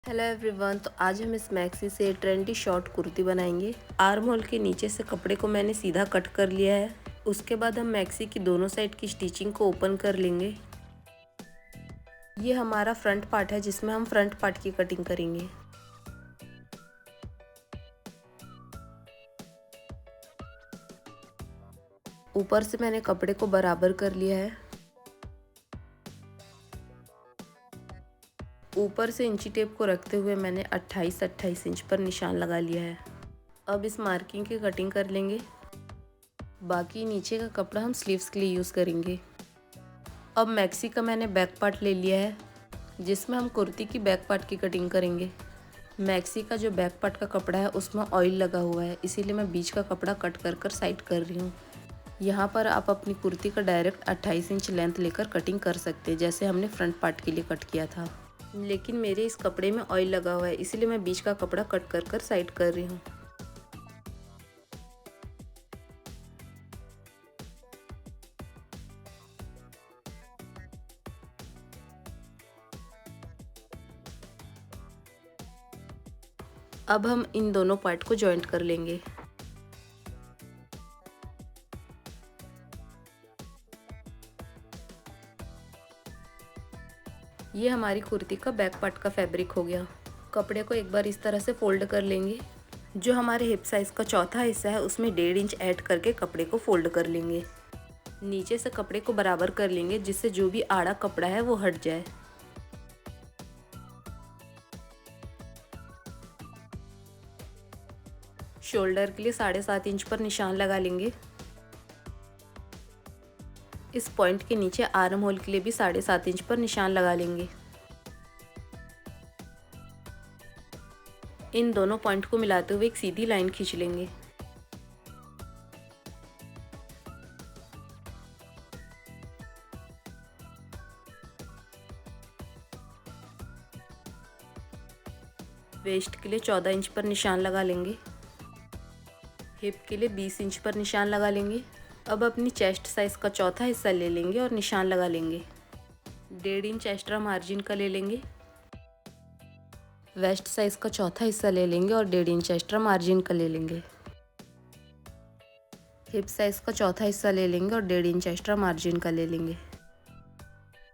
Hello everyone. तो आज हम इस मैक्सी से ट्रेंडी शॉर्ट कुर्ती बनाएंगे। आर्म होल के नीचे से कपड़े को मैंने सीधा कट कर लिया है। उसके बाद हम मैक्सी की दोनों साइड की स्टिचिंग को ओपन कर लेंगे। ये हमारा फ्रंट पार्ट है जिसमें हम फ्रंट पार्ट की कटिंग करेंगे। ऊपर से मैंने कपड़े को बराबर कर लिया है। ऊपर से इंची टेप को रखते हुए मैंने 28 इंच पर निशान लगा लिया है। अब इस मार्किंग की कटिंग कर लेंगे। बाकी नीचे का कपड़ा हम स्लीव्स के लिए यूज़ करेंगे। अब मैक्सी का मैंने बैक पार्ट ले लिया है जिसमें हम कुर्ती की बैक पार्ट की कटिंग करेंगे। मैक्सी का जो बैक पार्ट का कपड़ा है उसमें ऑयल लगा हुआ है, इसीलिए मैं बीच का कपड़ा कट कर साइड कर रही हूँ। यहाँ पर आप अपनी कुर्ती का डायरेक्ट 28 इंच लेंथ लेकर कटिंग कर सकते हैं, जैसे हमने फ्रंट पार्ट के लिए कट किया था। लेकिन मेरे इस कपड़े में ऑयल लगा हुआ है, इसीलिए मैं बीच का कपड़ा कट कर साइड कर रही हूँ। अब हम इन दोनों पार्ट को जॉइंट कर लेंगे। ये हमारी कुर्ती का बैक पार्ट का फैब्रिक हो गया। कपड़े को एक बार इस तरह से फोल्ड कर लेंगे। जो हमारे हिप साइज़ का चौथा हिस्सा है उसमें 1.5 इंच ऐड करके कपड़े को फोल्ड कर लेंगे। नीचे से कपड़े को बराबर कर लेंगे जिससे जो भी आड़ा कपड़ा है वो हट जाए। शोल्डर के लिए 7.5 इंच पर निशान लगा लेंगे। इस पॉइंट के नीचे आर्म होल के लिए भी 7.5 इंच पर निशान लगा लेंगे। इन दोनों पॉइंट को मिलाते हुए एक सीधी लाइन खींच लेंगे। वेस्ट के लिए 14 इंच पर निशान लगा लेंगे। हिप के लिए 20 इंच पर निशान लगा लेंगे। अब अपनी चेस्ट साइज़ का चौथा हिस्सा ले लेंगे और निशान लगा लेंगे। 1.5 इंच एक्स्ट्रा मार्जिन का ले लेंगे। वेस्ट साइज़ का चौथा हिस्सा ले लेंगे और 1.5 इंच एक्स्ट्रा मार्जिन का ले लेंगे। हिप साइज़ का चौथा हिस्सा ले लेंगे और 1.5 इंच एक्स्ट्रा मार्जिन का ले लेंगे।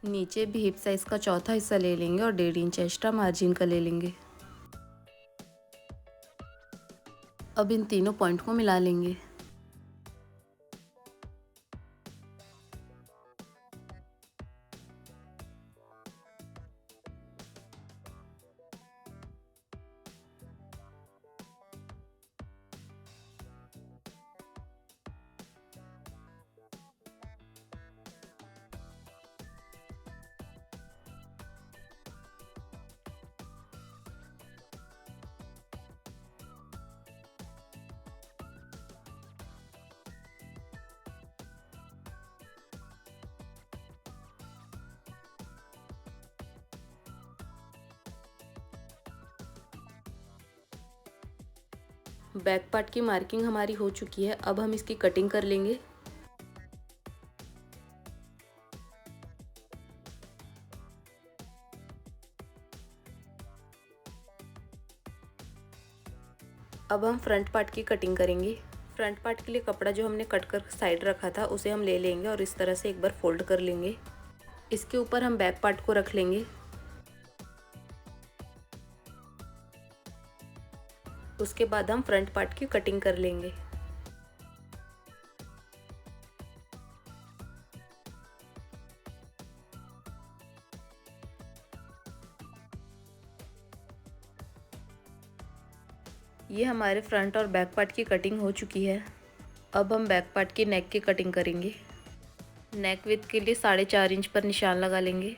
नीचे भी हिप साइज़ का चौथा हिस्सा ले लेंगे और 1.5 इंच एक्स्ट्रा मार्जिन का ले लेंगे। अब इन तीनों पॉइंट को मिला लेंगे। बैक पार्ट की मार्किंग हमारी हो चुकी है। अब हम इसकी कटिंग कर लेंगे। अब हम फ्रंट पार्ट की कटिंग करेंगे। फ्रंट पार्ट के लिए कपड़ा जो हमने कट कर साइड रखा था उसे हम ले लेंगे और इस तरह से एक बार फोल्ड कर लेंगे। इसके ऊपर हम बैक पार्ट को रख लेंगे। उसके बाद हम फ्रंट पार्ट की कटिंग कर लेंगे। ये हमारे फ्रंट और बैक पार्ट की कटिंग हो चुकी है। अब हम बैक पार्ट की नेक की कटिंग करेंगे। नेक विड्थ के लिए 4.5 इंच पर निशान लगा लेंगे।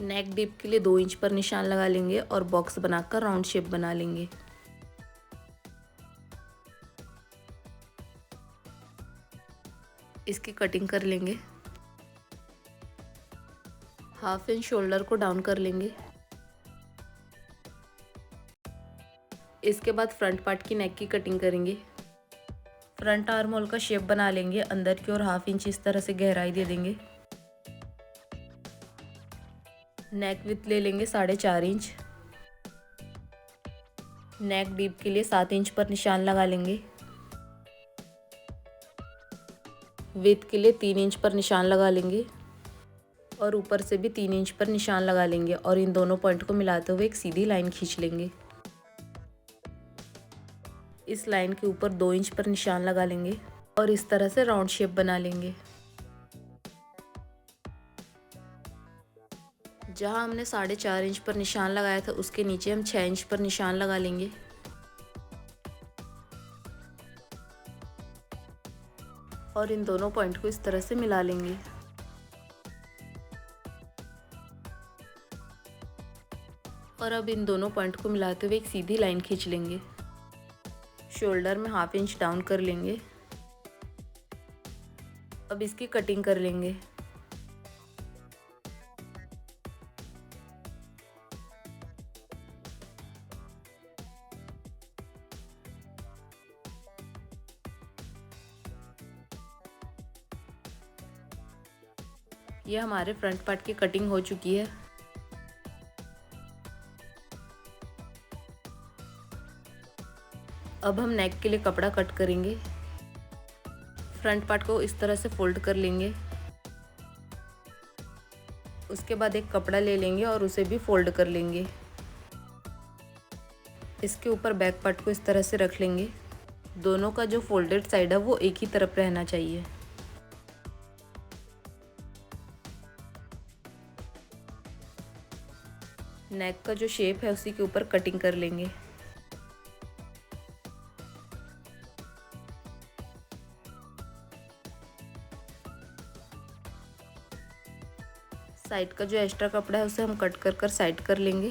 नेक डीप के लिए 2 इंच पर निशान लगा लेंगे और बॉक्स बनाकर राउंड शेप बना लेंगे। इसकी कटिंग कर लेंगे। हाफ इंच शोल्डर को डाउन कर लेंगे। इसके बाद फ्रंट पार्ट की नेक की कटिंग करेंगे। फ्रंट आर्म होल का शेप बना लेंगे। अंदर की ओर हाफ इंच इस तरह से गहराई दे देंगे। नेक विथ ले लेंगे 4.5 इंच। नेक डीप के लिए 7 इंच पर निशान लगा लेंगे। विथ के लिए 3 इंच पर निशान लगा लेंगे और ऊपर से भी 3 इंच पर निशान लगा लेंगे और इन दोनों पॉइंट को मिलाते हुए एक सीधी लाइन खींच लेंगे। इस लाइन के ऊपर 2 इंच पर निशान लगा लेंगे और इस तरह से राउंड शेप बना लेंगे। जहां हमने 4.5 इंच पर निशान लगाया था उसके नीचे हम 6 इंच पर निशान लगा लेंगे और इन दोनों पॉइंट को इस तरह से मिला लेंगे। और अब इन दोनों पॉइंट को मिलाते हुए एक सीधी लाइन खींच लेंगे। शोल्डर में 1/2 इंच डाउन कर लेंगे। अब इसकी कटिंग कर लेंगे। ये हमारे फ्रंट पार्ट की कटिंग हो चुकी है। अब हम नेक के लिए कपड़ा कट करेंगे। फ्रंट पार्ट को इस तरह से फोल्ड कर लेंगे। उसके बाद एक कपड़ा ले लेंगे और उसे भी फोल्ड कर लेंगे। इसके ऊपर बैक पार्ट को इस तरह से रख लेंगे। दोनों का जो फोल्डेड साइड है वो एक ही तरफ रहना चाहिए। नेक का जो शेप है उसी के ऊपर कटिंग कर लेंगे। साइड का जो एक्स्ट्रा कपड़ा है उसे हम कट कर कर साइड कर लेंगे।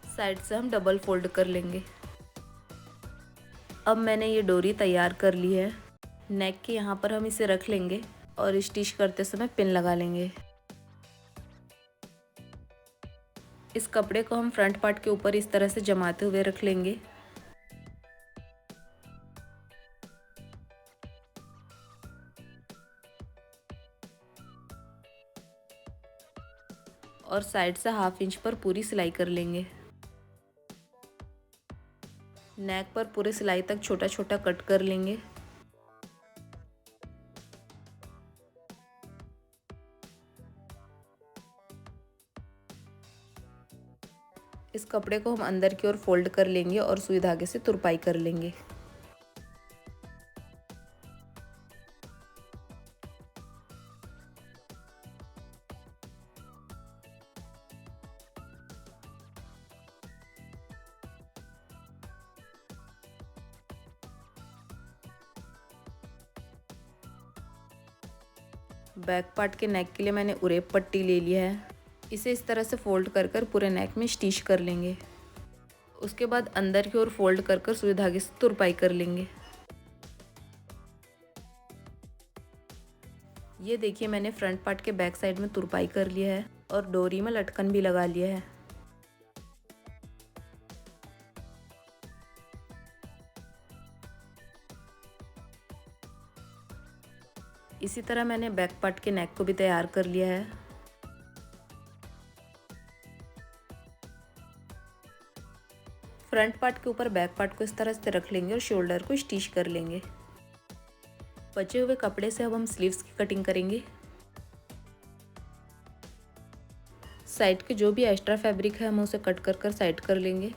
साइड से हम डबल फोल्ड कर लेंगे। अब मैंने ये डोरी तैयार कर ली है। नेक के यहाँ पर हम इसे रख लेंगे और स्टिच करते समय पिन लगा लेंगे। इस कपड़े को हम फ्रंट पार्ट के ऊपर इस तरह से जमाते हुए रख लेंगे। और साइड से 1/2 इंच पर पूरी सिलाई कर लेंगे। नेक पर पूरे सिलाई तक छोटा छोटा कट कर लेंगे। इस कपड़े को हम अंदर की ओर फोल्ड कर लेंगे और सुई धागे से तुरपाई कर लेंगे। बैक पार्ट के नेक के लिए मैंने उरेप पट्टी ले लिया है। इसे इस तरह से फोल्ड कर कर पूरे नेक में स्टिच कर लेंगे। उसके बाद अंदर की ओर फोल्ड कर कर सुई धागे से तुरपाई कर लेंगे। ये देखिए मैंने फ्रंट पार्ट के बैक साइड में तुरपाई कर लिया है और डोरी में लटकन भी लगा लिया है। इसी तरह मैंने बैक पार्ट के नेक को भी तैयार कर लिया है। फ्रंट पार्ट के ऊपर बैक पार्ट को इस तरह से रख लेंगे और शोल्डर को स्टिच कर लेंगे। बचे हुए कपड़े से अब हम स्लीव्स की कटिंग करेंगे। साइड के जो भी एक्स्ट्रा फैब्रिक है हम उसे कट कर कर साइड कर लेंगे।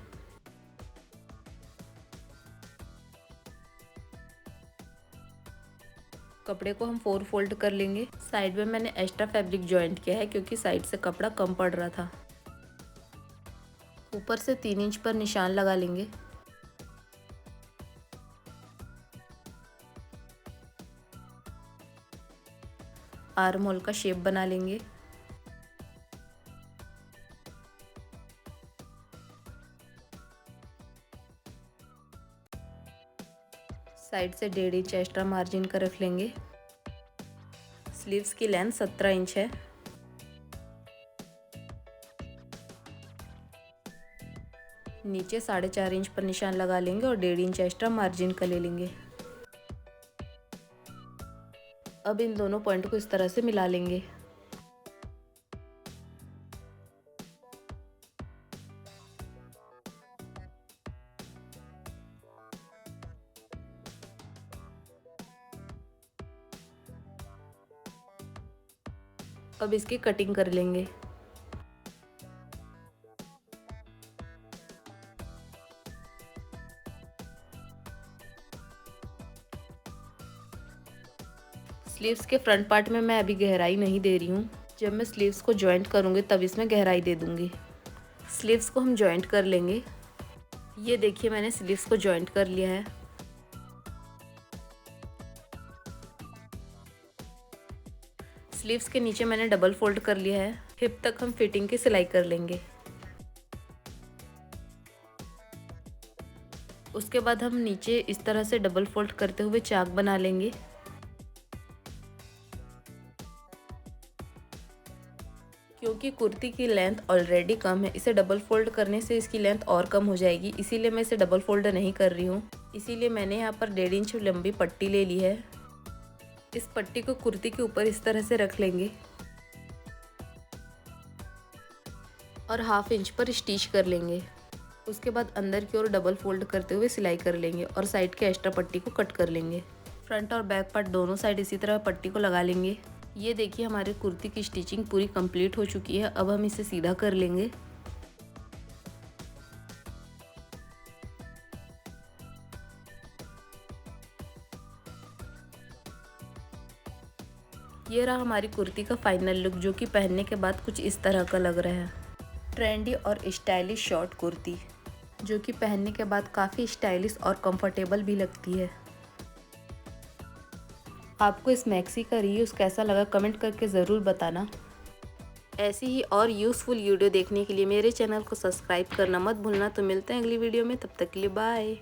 कपड़े को हम 4 फोल्ड कर लेंगे। साइड में मैंने एक्स्ट्रा फैब्रिक जॉइंट किया है क्योंकि साइड से कपड़ा कम पड़ रहा था। ऊपर से 3 इंच पर निशान लगा लेंगे। आर्म होल का शेप बना लेंगे। साइड से 1.5 इंच एक्स्ट्रा मार्जिन का रख लेंगे। स्लीव्स की लेंथ 17 इंच है। नीचे 4.5 इंच पर निशान लगा लेंगे और 1.5 इंच एक्स्ट्रा मार्जिन का ले लेंगे। अब इन दोनों पॉइंट को इस तरह से मिला लेंगे। अब इसकी कटिंग कर लेंगे। स्लीव्स के फ्रंट पार्ट में मैं अभी गहराई नहीं दे रही हूँ, जब मैं स्लीव्स को जॉइंट करूँगी तब इसमें गहराई दे दूँगी। स्लीव्स को हम जॉइंट कर लेंगे। ये देखिए मैंने स्लीव्स को जॉइंट कर लिया है। स्लीव्स के नीचे मैंने डबल फोल्ड कर लिया है। हिप तक हम फिटिंग की सिलाई कर लेंगे। उसके बाद हम नीचे इस तरह से डबल फोल्ड करते हुए चाक बना लेंगे। क्योंकि कुर्ती की लेंथ ऑलरेडी कम है, इसे डबल फोल्ड करने से इसकी लेंथ और कम हो जाएगी, इसीलिए मैं इसे डबल फोल्ड नहीं कर रही हूँ। इसीलिए मैंने यहाँ पर 1.5 इंच लंबी पट्टी ले ली है। इस पट्टी को कुर्ती के ऊपर इस तरह से रख लेंगे और 1/2 इंच पर स्टिच कर लेंगे। उसके बाद अंदर की ओर डबल फोल्ड करते हुए सिलाई कर लेंगे और साइड के एक्स्ट्रा पट्टी को कट कर लेंगे। फ्रंट और बैक पार्ट दोनों साइड इसी तरह पट्टी को लगा लेंगे। ये देखिए हमारी कुर्ती की स्टिचिंग पूरी कंप्लीट हो चुकी है। अब हम इसे सीधा कर लेंगे। ये रहा हमारी कुर्ती का फाइनल लुक, जो कि पहनने के बाद कुछ इस तरह का लग रहा है। ट्रेंडी और स्टाइलिश शॉर्ट कुर्ती, जो कि पहनने के बाद काफ़ी स्टाइलिश और कंफर्टेबल भी लगती है। आपको इस मैक्सी का रीयूज़ कैसा लगा कमेंट करके ज़रूर बताना। ऐसी ही और यूज़फुल वीडियो देखने के लिए मेरे चैनल को सब्सक्राइब करना मत भूलना। तो मिलते हैं अगली वीडियो में, तब तक के लिए बाय।